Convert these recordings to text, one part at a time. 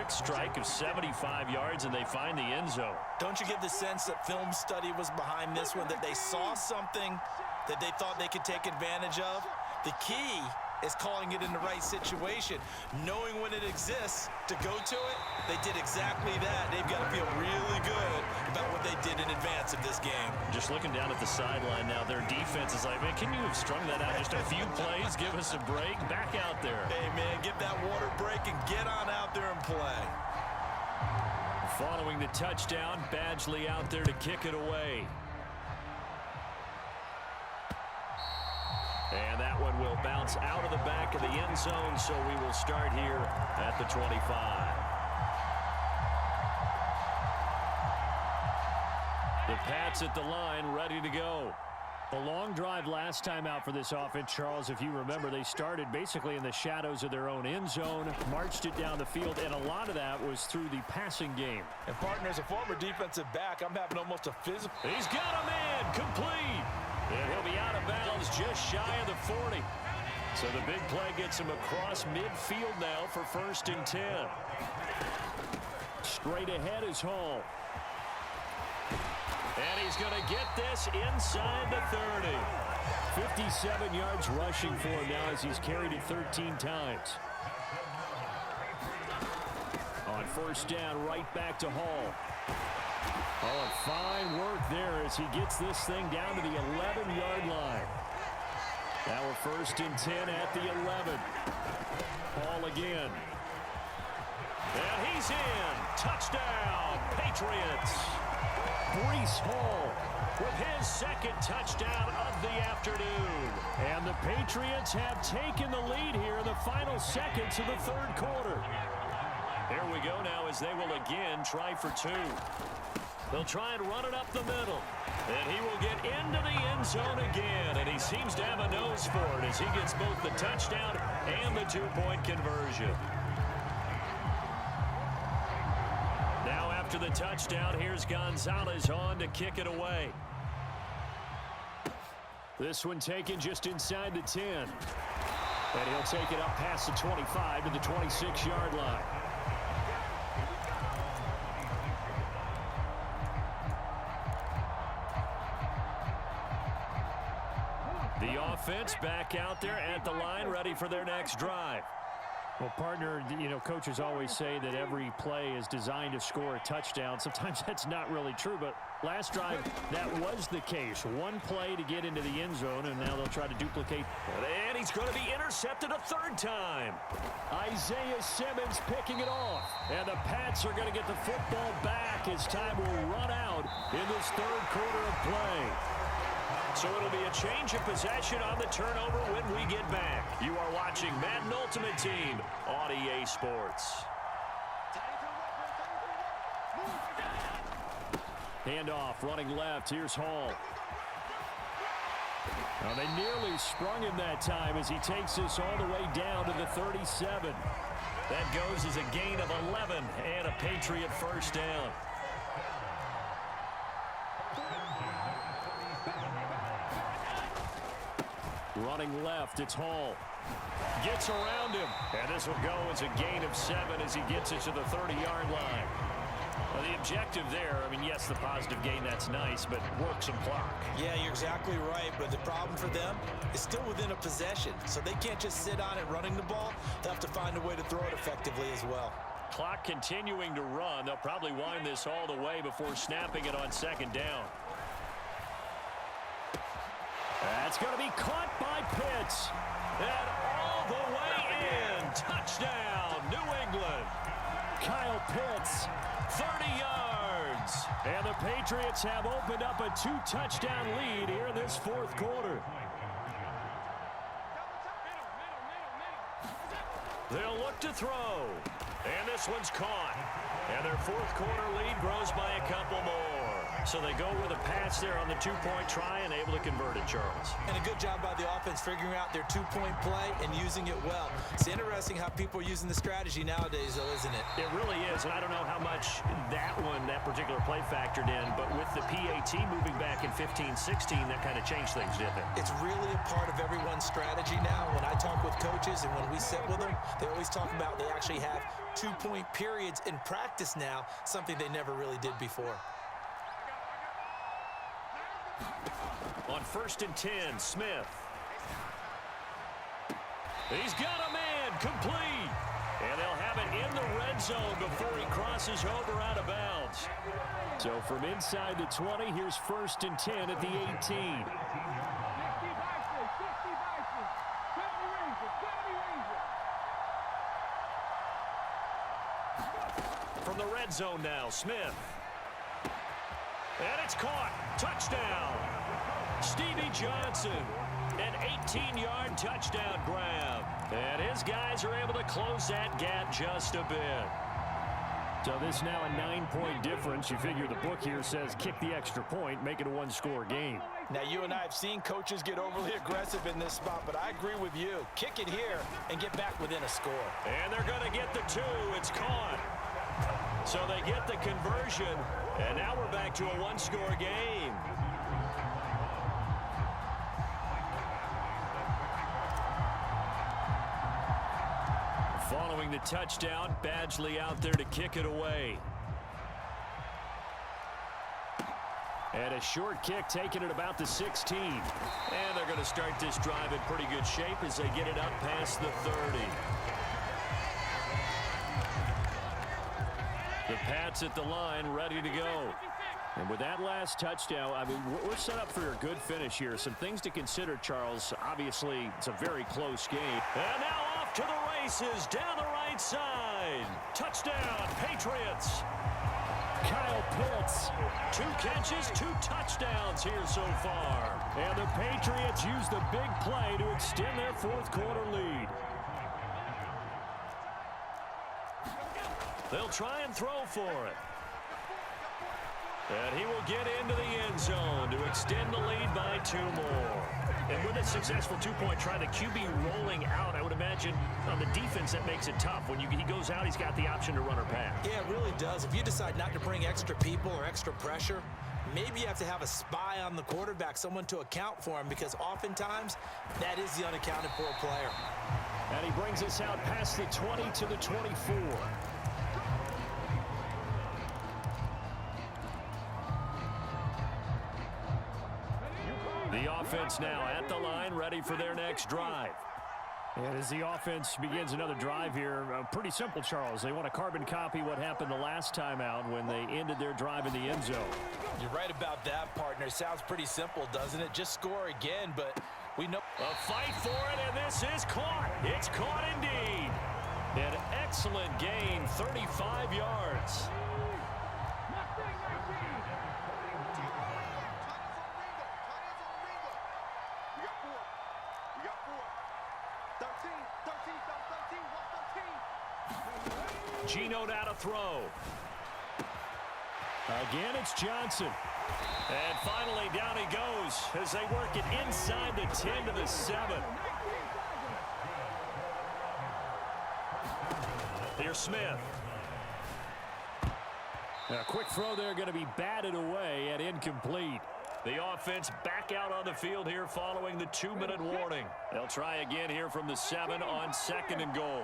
quarterback strike of 75 yards, and they find the end zone. Don't you get the sense that film study was behind this one, that they saw something that they thought they could take advantage of? The key is calling it in the right situation, knowing when it exists to go to it. They did exactly that. They've got to feel really good about what they did in advance of this game. Just looking down at the sideline now, their defense is like, man, can you have strung that out just a few plays? Give us a break. Back out there. Hey, man, get that water break and get on out there and play. Following the touchdown, Badgley out there to kick it away. And that one will bounce out of the back of the end zone, so we will start here at the 25. The Pats at the line, ready to go. A long drive last time out for this offense, Charles. If you remember, they started basically in the shadows of their own end zone, marched it down the field, and a lot of that was through the passing game. And, partner, as a former defensive back, I'm having almost a physical. He's got a man complete. And he'll be out of bounds just shy of the 40. So the big play gets him across midfield now for 1st and 10. Straight ahead is Hall. And he's going to get this inside the 30. 57 yards rushing for him now as he's carried it 13 times. On 1st down, right back to Hall. Oh, and fine work there as he gets this thing down to the 11-yard line. Now we're 1st and 10 at the 11. Hall again. And he's in. Touchdown, Patriots. Breece Hall with his 2nd touchdown of the afternoon. And the Patriots have taken the lead here in the final seconds of the 3rd quarter. Here we go now as they will again try for 2. They'll try and run it up the middle. And he will get into the end zone again. And he seems to have a nose for it as he gets both the touchdown and the 2-point conversion. Now after the touchdown, here's Gonzalez on to kick it away. This one taken just inside the 10. And he'll take it up past the 25 to the 26-yard line. The offense back out there at the line, ready for their next drive. Well, partner, you know, coaches always say that every play is designed to score a touchdown. Sometimes that's not really true, but last drive, that was the case. One play to get into the end zone, and now they'll try to duplicate. And he's going to be intercepted a 3rd time. Isaiah Simmons picking it off. And the Pats are going to get the football back as time will run out in this 3rd quarter of play. So it'll be a change of possession on the turnover when we get back. You are watching Madden Ultimate Team on EA Sports. Handoff, running left. Here's Hall. Well, they nearly sprung him that time as he takes this all the way down to the 37. That goes as a gain of 11 and a Patriot 1st down. Running left, it's Hall. Gets around him. And this will go as a gain of 7 as he gets it to the 30-yard line. Well, the objective there, I mean, yes, the positive gain, that's nice, but work some clock. Yeah, you're exactly right, but the problem for them is still within a possession, so they can't just sit on it running the ball. They'll have to find a way to throw it effectively as well. Clock continuing to run. They'll probably wind this all the way before snapping it on 2nd down. That's going to be caught by Pitts. And all the way in. Touchdown, New England. Kyle Pitts. 30 yards. And the Patriots have opened up a 2-touchdown lead here in this 4th quarter. They'll look to throw. And this one's caught. And their 4th quarter lead grows by a couple more. So they go with a pass there on the two-point try and able to convert it, Charles. And a good job by the offense figuring out their two-point play and using it well. It's interesting how people are using the strategy nowadays, though, isn't it? It really is, and I don't know how much that particular play factored in, but with the PAT moving back in 15-16, that kind of changed things, didn't it? It's really a part of everyone's strategy now. When I talk with coaches and when we sit with them, they always talk about they actually have two-point periods in practice now, something they never really did before. On 1st and 10, Smith. He's got a man, complete. And they'll have it in the red zone before he crosses over out of bounds. So from inside the 20, here's 1st and 10 at the 18. From the red zone now, Smith. And it's caught. Touchdown. Stevie Johnson. An 18-yard touchdown grab. And his guys are able to close that gap just a bit. So this now a 9-point difference. You figure the book here says kick the extra point, make it a one-score game. Now, you and I have seen coaches get overly aggressive in this spot, but I agree with you. Kick it here and get back within a score. And they're going to get the 2. It's caught. So they get the conversion, and now we're back to a one-score game. Following the touchdown, Badgley out there to kick it away. And a short kick taken at about the 16. And they're going to start this drive in pretty good shape as they get it up past the 30. The Pats at the line, ready to go. And with that last touchdown, I mean, we're set up for a good finish here. Some things to consider, Charles. Obviously, it's a very close game. And now off to the races down the right side. Touchdown, Patriots. Kyle Pitts. 2 catches, 2 touchdowns here so far. And the Patriots use the big play to extend their fourth quarter lead. They'll try and throw for it. And he will get into the end zone to extend the lead by 2 more. And with a successful 2-point try, the QB rolling out, I would imagine on the defense that makes it tough. When he goes out, he's got the option to run or pass. Yeah, it really does. If you decide not to bring extra people or extra pressure, maybe you have to have a spy on the quarterback, someone to account for him, because oftentimes that is the unaccounted for player. And he brings us out past the 20 to the 24. The offense now at the line, ready for their next drive. And as the offense begins another drive here, pretty simple, Charles. They want to carbon copy what happened the last time out when they ended their drive in the end zone. You're right about that, partner. Sounds pretty simple, doesn't it? Just score again, but we know. A fight for it, and this is caught. It's caught indeed. An excellent gain, 35 yards. Geno now to throw. Again, it's Johnson. And finally, down he goes as they work it inside the 10 to the 7. Here's Smith. A quick throw there, going to be batted away and incomplete. The offense back out on the field here following the 2-minute warning. They'll try again here from the 7 on 2nd and goal.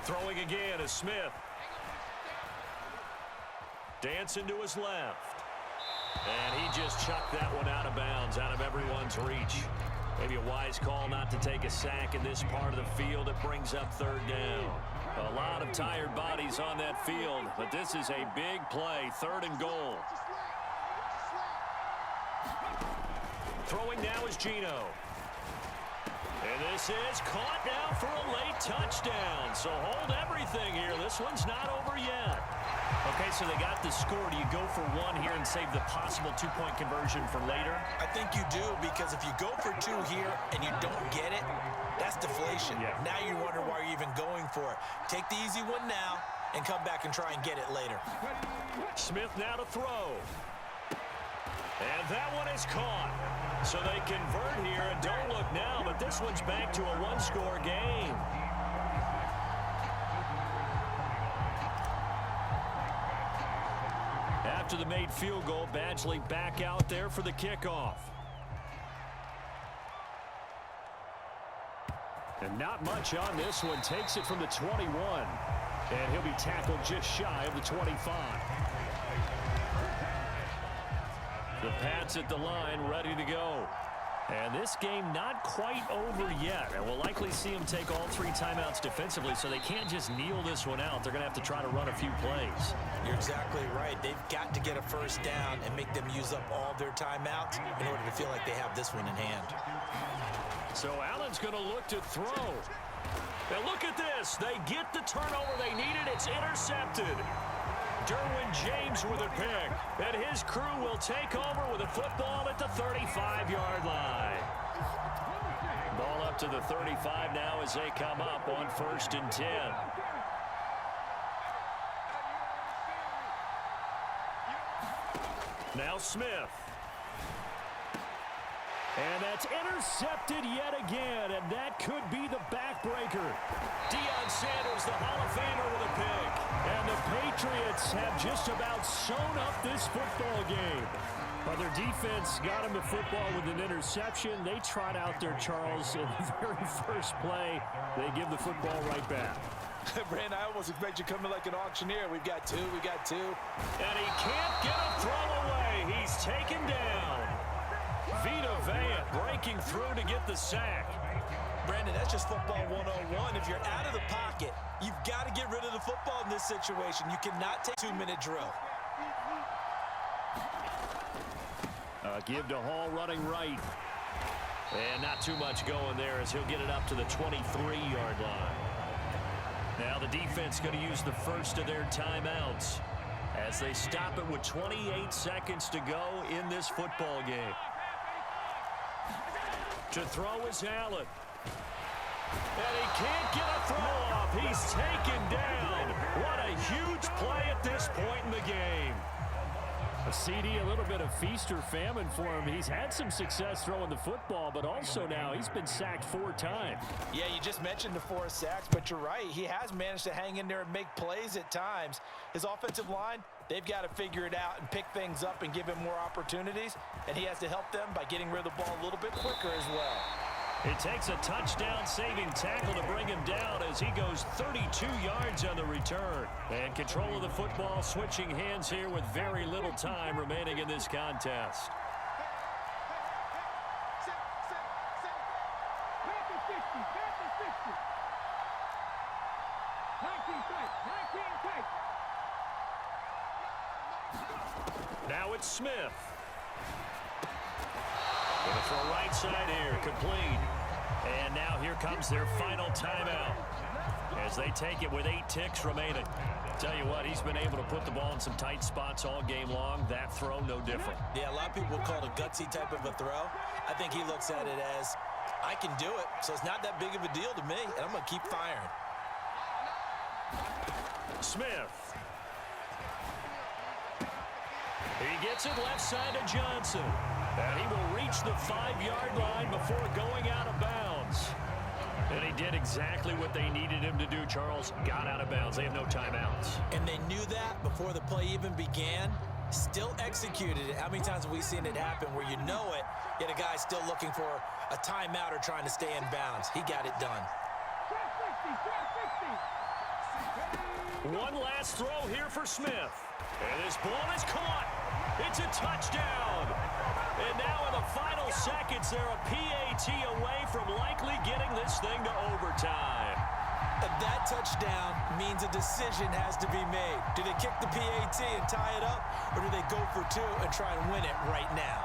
Throwing again is Smith. Dancing to his left. And he just chucked that one out of bounds, out of everyone's reach. Maybe a wise call not to take a sack in this part of the field. It brings up 3rd down. A lot of tired bodies on that field, but this is a big play, 3rd and goal. Throwing now is Geno. And this is caught now for a late touchdown. So hold everything here. This one's not over yet. Okay, so they got the score. Do you go for 1 here and save the possible 2-point conversion for later? I think you do, because if you go for 2 here and you don't get it, that's deflation. Yeah. Now you wonder why you're even going for it. Take the easy one now, and come back and try and get it later. Smith now to throw. And that one is caught. So they convert here, and don't look now, but this one's back to a one-score game. After the made field goal, Badgley back out there for the kickoff. And not much on this one. Takes it from the 21. And he'll be tackled just shy of the 25. The Pats at the line, ready to go. And this game not quite over yet. And we'll likely see them take all 3 timeouts defensively, so they can't just kneel this one out. They're going to have to try to run a few plays. You're exactly right. They've got to get a first down and make them use up all their timeouts in order to feel like they have this one in hand. So Allen's going to look to throw. And look at this. They get the turnover they needed. It's intercepted. Derwin James with a pick. And his crew will take over with a football at the 35-yard line. Ball up to the 35 now as they come up on 1st and 10. Now Smith. And that's intercepted yet again, and that could be the backbreaker. Deion Sanders, the Hall of Famer, with a pick. And the Patriots have just about sewn up this football game. But their defense got him the football with an interception. They trot out there, Charles, in the very first play. They give the football right back. Brandon, I almost expect you coming like an auctioneer. We've got two. And he can't get a throw away. He's taken down. Vita Vea breaking through to get the sack. Brandon, that's just football 101. If you're out of the pocket, you've got to get rid of the football in this situation. You cannot take a 2-minute drill. Give to Hall running right. And not too much going there as he'll get it up to the 23-yard line. Now the defense going to use the first of their timeouts as they stop it with 28 seconds to go in this football game. To throw is Allen. And he can't get a throw off. He's taken down. What a huge play at this point in the game. A CD, a little bit of feast or famine for him. He's had some success throwing the football, but also now he's been sacked 4 times. Yeah, you just mentioned the 4 sacks, but you're right. He has managed to hang in there and make plays at times. His offensive line, they've got to figure it out and pick things up and give him more opportunities, and he has to help them by getting rid of the ball a little bit quicker as well. It takes a touchdown-saving tackle to bring him down as he goes 32 yards on the return. And control of the football switching hands here with very little time remaining in this contest. Now it's Smith. Going to throw right side here, complete. And now here comes their final timeout as they take it with 8 ticks remaining. Tell you what, he's been able to put the ball in some tight spots all game long. That throw, no different. Yeah, a lot of people will call it a gutsy type of a throw. I think he looks at it as, I can do it, so it's not that big of a deal to me, and I'm going to keep firing. Smith. He gets it left side to Johnson. And he will reach the 5-yard line before going out of bounds. And he did exactly what they needed him to do, Charles. Got out of bounds. They have no timeouts. And they knew that before the play even began. Still executed it. How many times have we seen it happen where you know it, yet a guy's still looking for a timeout or trying to stay in bounds? He got it done. One last throw here for Smith. And this ball is caught. It's a touchdown. And now in the final seconds, they're a PAT away from likely getting this thing to overtime. And that touchdown means a decision has to be made. Do they kick the PAT and tie it up, or do they go for 2 and try and win it right now?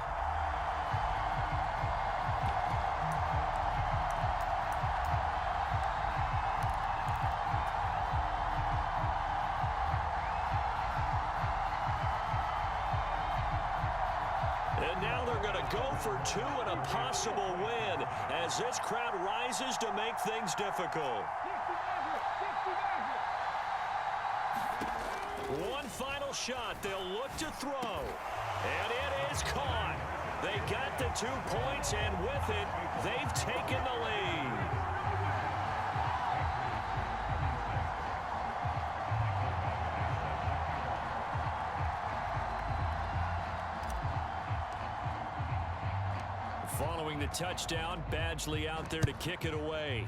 And now they're going to go for 2 and a possible win as this crowd rises to make things difficult. One final shot. They'll look to throw. And it is caught. They got the 2 points, and with it, they've taken the lead. Following the touchdown, Badgley out there to kick it away.